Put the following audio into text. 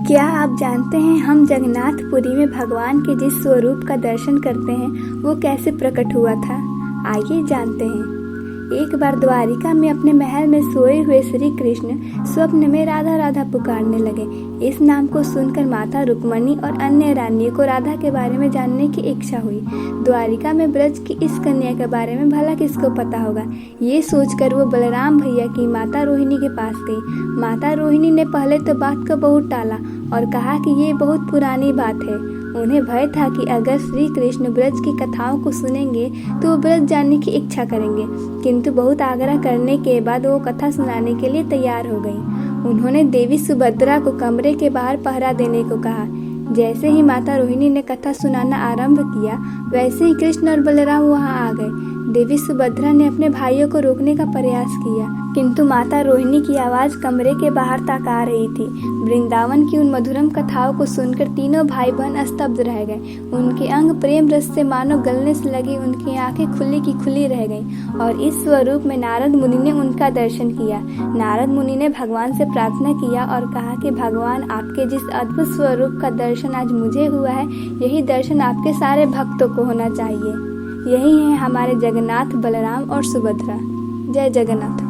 क्या आप जानते हैं हम जगन्नाथपुरी में भगवान के जिस स्वरूप का दर्शन करते हैं वो कैसे प्रकट हुआ था? आइए जानते हैं। एक बार द्वारिका में अपने महल में सोए हुए श्री कृष्ण स्वप्न में राधा राधा पुकारने लगे। इस नाम को सुनकर माता रुक्मणी और अन्य रानियों को राधा के बारे में जानने की इच्छा हुई। द्वारिका में ब्रज की इस कन्या के बारे में भला किसको पता होगा, ये सोचकर वो बलराम भैया की माता रोहिणी के पास गई। माता रोहिणी ने पहले तो बात को बहुत टाला और कहा कि ये बहुत पुरानी बात है। उन्हें भय था कि अगर श्री कृष्ण ब्रज की कथाओं को सुनेंगे तो वो ब्रज जानने की इच्छा करेंगे, किंतु बहुत आग्रह करने के बाद वो कथा सुनाने के लिए तैयार हो गई। उन्होंने देवी सुभद्रा को कमरे के बाहर पहरा देने को कहा। जैसे ही माता रोहिणी ने कथा सुनाना आरंभ किया, वैसे ही कृष्ण और बलराम वहां आ गए। देवी सुभद्रा ने अपने भाइयों को रोकने का प्रयास किया, किंतु माता रोहिणी की आवाज कमरे के बाहर तक आ रही थी। वृंदावन की उन मधुरम कथाओं को सुनकर तीनों भाई बहन स्तब्ध रह गए। उनके अंग प्रेम रस से मानो गलने से लगी, उनकी आंखें खुली की खुली रह गईं। और इस स्वरूप में नारद मुनि ने उनका दर्शन किया। नारद मुनि ने भगवान से प्रार्थना किया और कहा कि भगवान, आपके जिस अद्भुत स्वरूप का दर्शन आज मुझे हुआ है, यही दर्शन आपके सारे भक्तों को होना चाहिए। यही है हमारे जगन्नाथ, बलराम और सुभद्रा। जय जगन्नाथ।